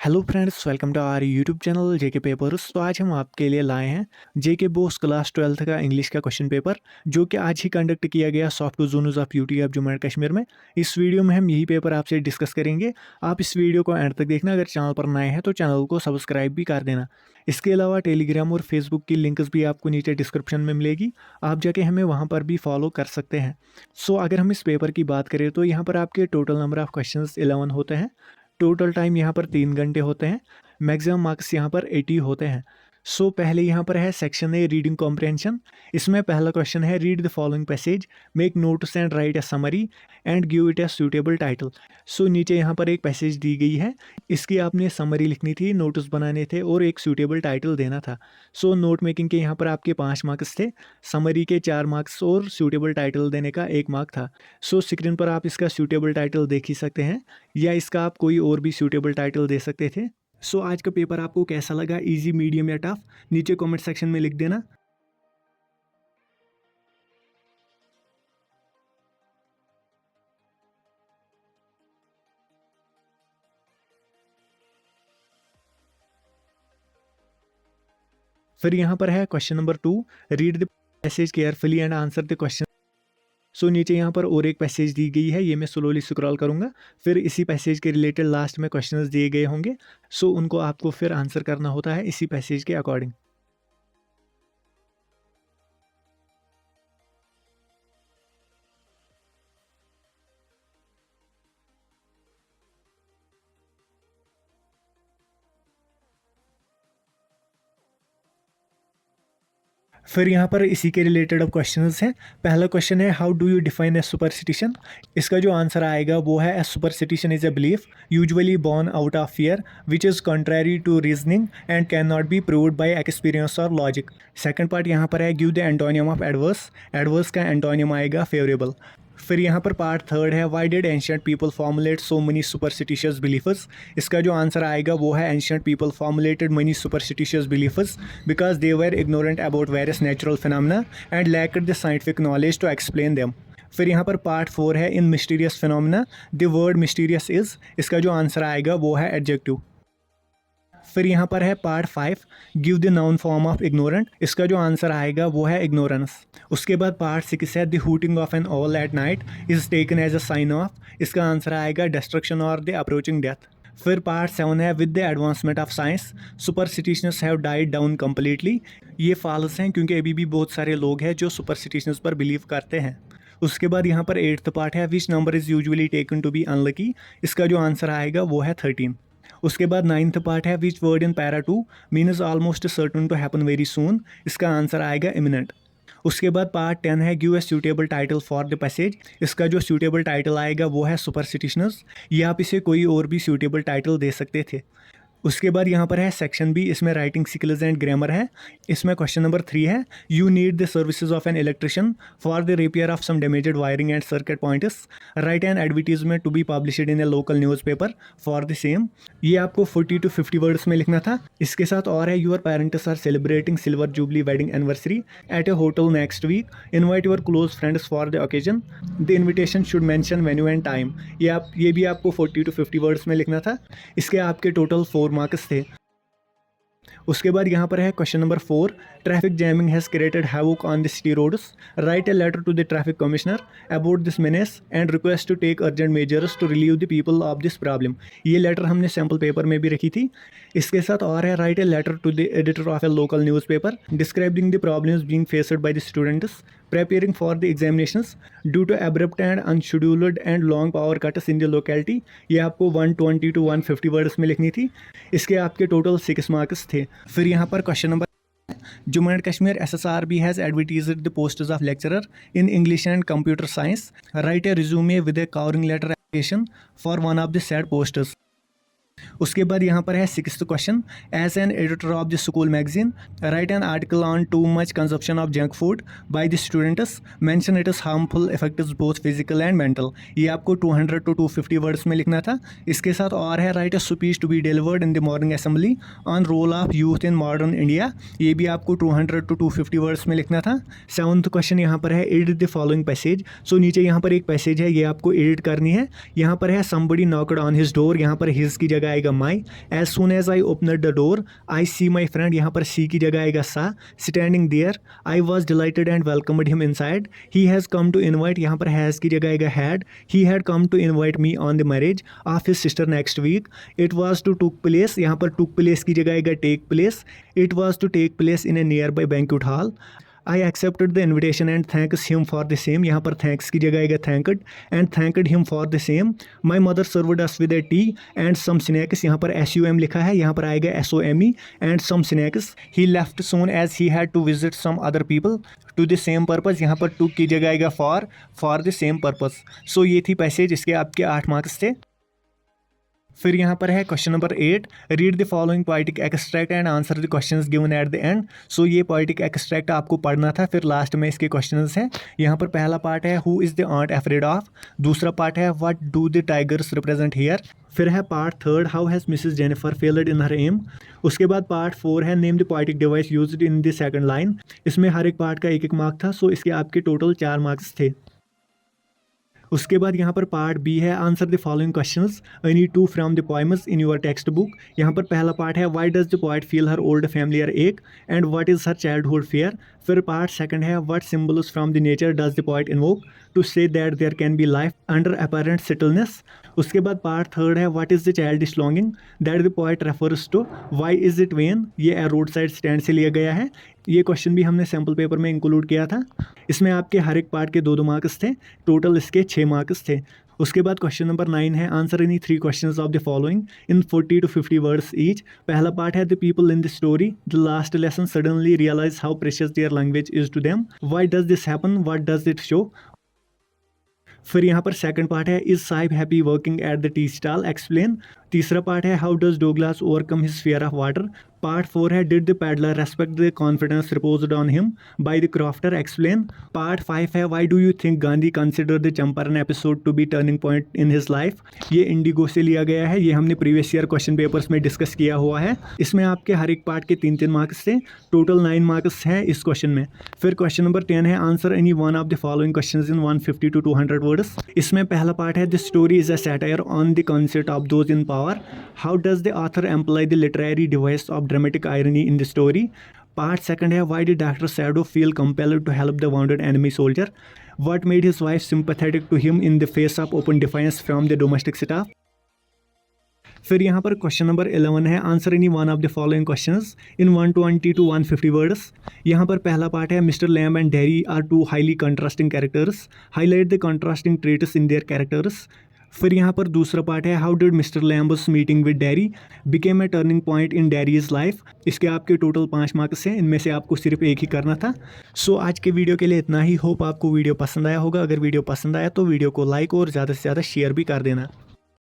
Hello friends, welcome to our YouTube channel JK papers. तो आज हम आपके लिए लाए हैं जेके बोस क्लास 12th का इंग्लिश का क्वेश्चन पेपर, जो कि आज ही कंडक्ट किया गया soft Jonas of UT of Jammu and Kashmir में। इस वीडियो में हम यही पेपर आपसे डिस्कस करेंगे। आप इस वीडियो को एंड तक देखना। अगर चैनल पर नए हैं तो चैनल को सब्सक्राइब भी कर देना। इसके अलावा टेलीग्राम और फेसबुक की लिंक्स भी आपको नीचे डिस्क्रिप्शन में मिलेगी, आप जाके हमें वहाँ पर भी फॉलो कर सकते हैं। सो अगर हम इस पेपर की बात करें तो यहाँ पर आपके टोटल नंबर ऑफ क्वेश्चन 11 होते हैं। टोटल टाइम यहाँ पर 3 घंटे होते हैं। मैक्सिमम मार्क्स यहाँ पर 80 होते हैं। सो पहले यहाँ पर है सेक्शन ए रीडिंग कॉम्प्रहेंशन। इसमें पहला क्वेश्चन है read the following passage, make notes and write a summary and give it a suitable title. So नीचे यहाँ पर एक पैसेज दी गई है, इसकी आपने समरी लिखनी थी, नोट्स बनाने थे और एक सूटेबल टाइटल देना था। सो नोट मेकिंग के यहाँ पर आपके 5 मार्क्स थे, समरी के 4 मार्क्स और सूटेबल टाइटल देने का 1 मार्क था। सो स्क्रीन पर आप इसका सूटेबल टाइटल देख ही सकते हैं, या इसका आप कोई और भी सूटेबल टाइटल दे सकते थे। सो आज का पेपर आपको कैसा लगा, इजी, मीडियम या टफ, नीचे कमेंट सेक्शन में लिख देना। फिर यहाँ पर है question number 2, read the passage carefully and answer the question. So नीचे यहाँ पर और एक पैसेज दी गई है, ये मैं स्लोली स्क्रॉल करूँगा। फिर इसी पैसेज के रिलेटेड लास्ट में क्वेश्चंस दिए गए होंगे। सो उनको आपको फिर आंसर करना होता है इसी पैसेज के अकॉर्डिंग। फिर यहाँ पर इसी के रिलेटेड अब क्वेश्चंस हैं। पहला क्वेश्चन है, how do you define a superstition. इसका जो आंसर आएगा वो है, a superstition is a belief usually born out of fear which is contrary to reasoning and can not be proved by experience और logic. Second part यहाँ पर है, give the antonym of adverse. Adverse का antonym आएगा favourable. फिर यहाँ पर part third है, why did ancient people formulate so many superstitious बिलीफर्स। इसका जो आंसर आएगा वो है, ancient people formulated many superstitious believers because they were ignorant about various natural phenomena and lacked the scientific knowledge to explain them. फिर यहाँ पर part 4 है, in mysterious phenomena the word mysterious is. इसका जो answer आएगा वो है adjective. फिर यहाँ पर है part 5, give the noun form of ignorant. इसका जो आंसर आएगा वो है इग्नोरेंस। उसके बाद पार्ट 6 है, the hooting of an owl at night is taken as a sign of. इसका आंसर आएगा डिस्ट्रक्शन और द अप्रोचिंग डेथ। फिर पार्ट 7 है, with the advancement of science superstitions have died down completely. ये false हैं, क्योंकि अभी भी बहुत सारे लोग हैं जो सुपरस्टिशंस पर बिलीव करते हैं। उसके बाद यहाँ पर 8th पार्ट है, which number is usually taken to be unlucky. इसका जो आंसर आएगा वो है 13। उसके बाद 9th पार्ट है, which word in para 2 means almost certain to happen very soon. इसका आंसर आएगा इमिनेंट। उसके बाद पार्ट 10 है, give a suitable title for the passage. इसका जो सूटेबल टाइटल आएगा वो है सुपरस्टिशंस, या आप इसे कोई और भी सूटेबल टाइटल दे सकते थे। उसके बाद यहाँ पर है सेक्शन बी, इसमें राइटिंग स्किल्स एंड ग्रामर है। इसमें क्वेश्चन नंबर 3 है, you need the services of an electrician for the repair of some damaged wiring and circuit points. Write an advertisement to be published in a local newspaper for the same. ये आपको 40 to 50 words में लिखना था। इसके साथ और है, your parents are celebrating silver jubilee wedding anniversary at a hotel next week, invite your close friends for the occasion, the invitation should mention venue and time. ये भी आपको 40 to 50 वर्ड्स में लिखना था। इसके आपके टोटल 4 मार्क्स थे। उसके बाद यहाँ पर है question number 4, traffic jamming has created havoc on the city roads. Write a letter to the traffic commissioner about this menace and request to take urgent measures to relieve the people of this problem. ये letter हमने sample paper में भी रखी थी। इसके साथ और है, write a letter to the editor of a local newspaper describing the problems being faced by the students preparing for the examinations due to abrupt and unscheduled and long power cuts in the locality। ये आपको 120 to 150 words में लिखनी थी। इसके आपके total 6 marks थे। फिर यहाँ पर question number, Jammu and Kashmir SSRB has advertised the posts of lecturer in English and computer science. Write a resume with a covering letter application for one of the said posters। उसके बाद यहाँ पर है 6th question, as an editor of the school magazine write an article on too much consumption of junk food by the students, mention it is harmful effects both physical and mental. ये आपको 200 to 250 words में लिखना था। इसके साथ और है, write a speech to be delivered in the morning assembly on role of youth in modern India. ये भी आपको 200 to 250 वर्ड्स में लिखना था। 7th क्वेश्चन यहाँ पर है, एडिट द फॉलोइंग पैसेज। सो नीचे यहाँ पर एक पैसेज है, ये आपको एडिट करनी है। यहाँ पर है, somebody knocked on his door, यहाँ पर हिज की जगह आएगा my. As soon as I opened the door I see my friend, यहाँ पर सी की जगह आएगा saw. Standing there I was delighted and welcomed him inside. He has come to invite, यहाँ पर हैज़ की जगह आएगा had. He had come to invite me on the marriage of his sister next week. It was to took place, यहाँ पर took place की जगह आएगा take place. It was to take place in a nearby banquet hall. I accepted the invitation and thanks him for the same, यहाँ पर thanks की जगह आएगा thanked and thanked him for the same. My mother served us with a tea and some snacks, यहाँ पर SUM लिखा है, यहाँ पर आएगा SOME and some snacks. He left soon as he had to visit some other people to the same purpose, यहाँ पर to की जगह आएगा for the same purpose. So ये थी पैसेज, इसके आपके 8 मार्क्स थे। फिर यहाँ पर है question number 8, read the following poetic extract and answer the questions given at the end. So ये पोएटिक एक्सट्रैक्ट आपको पढ़ना था, फिर लास्ट में इसके क्वेश्चंस हैं। यहाँ पर पहला पार्ट है who is the ant afraid of, दूसरा पार्ट है what do the tigers represent here, फिर है part 3 how has Mrs Jennifer failed in her aim. उसके बाद पार्ट 4 है name the poetic device used in the second line. इसमें हर एक पार्ट का 1-1 मार्क था, सो इसके आपके टोटल 4 मार्क्स थे। उसके बाद यहाँ पर पार्ट बी है answer the following questions any two from the poems in your text book. यहाँ पर पहला पार्ट है why does the poet feel her old familiar ache and what is her childhood fear. फिर part second है what symbols from the nature does the poet invoke to say that there can be life under apparent stillness. उसके बाद part 3 है what is the childish longing that the poet refers to, why is it when, ये road side stand से लिया गया है। ये question भी हमने सैम्पल पेपर में इंक्लूड किया था। इसमें आपके हर एक पार्ट के 2-2 मार्क्स थे, टोटल इसके 6 मार्क्स थे। उसके बाद क्वेश्चन नंबर 9 है answer any 3 questions of the following in 40 to 50 words each. पहला पार्ट है the people in the story the last lesson suddenly realise how precious their language is to them, why does this happen, what does it show. फिर यहाँ पर second part है is Saheb happy working at the tea stall, explain. तीसरा part है how does Douglas overcome his fear of water. Part 4 है did the peddler respect the confidence reposed on him by the crofter, explain. Part 5 है why do you think Gandhi consider the Champaran episode to be turning point in his life. ये indigo से लिया गया है, ये हमने previous year question papers में discuss किया हुआ है। इसमें आपके हर एक पार्ट के 3-3 मार्क्स थे, टोटल 9 मार्क्स हैं इस क्वेश्चन में। फिर क्वेश्चन नंबर 10 है answer any one of the following questions in 150 to 200 words. इसमें पहला पार्ट है the story is a satire on the concept of those in power, how does the author employ the literary device of dramatic irony in the story. Part second है why did doctor Sadao feel compelled to help the wounded enemy soldier, what made his wife sympathetic to him in the face of open defiance from the domestic staff. फिर यहाँ पर question number 11 है answer any one of the following questions in 120 to 150 words. यहाँ पर पहला part है mister Lamb and Derry are two highly contrasting characters, highlight the contrasting traits in their characters. फिर यहाँ पर दूसरा पार्ट है how did mister Lamb's meeting with Derry became a turning point in Derry's life. इसके आपके total 5 marks हैं, इनमें से आपको सिर्फ एक ही करना था। सो आज के वीडियो के लिए इतना ही। होप आपको वीडियो पसंद आया होगा। अगर वीडियो पसंद आया तो वीडियो को लाइक और ज़्यादा से ज़्यादा शेयर भी कर देना।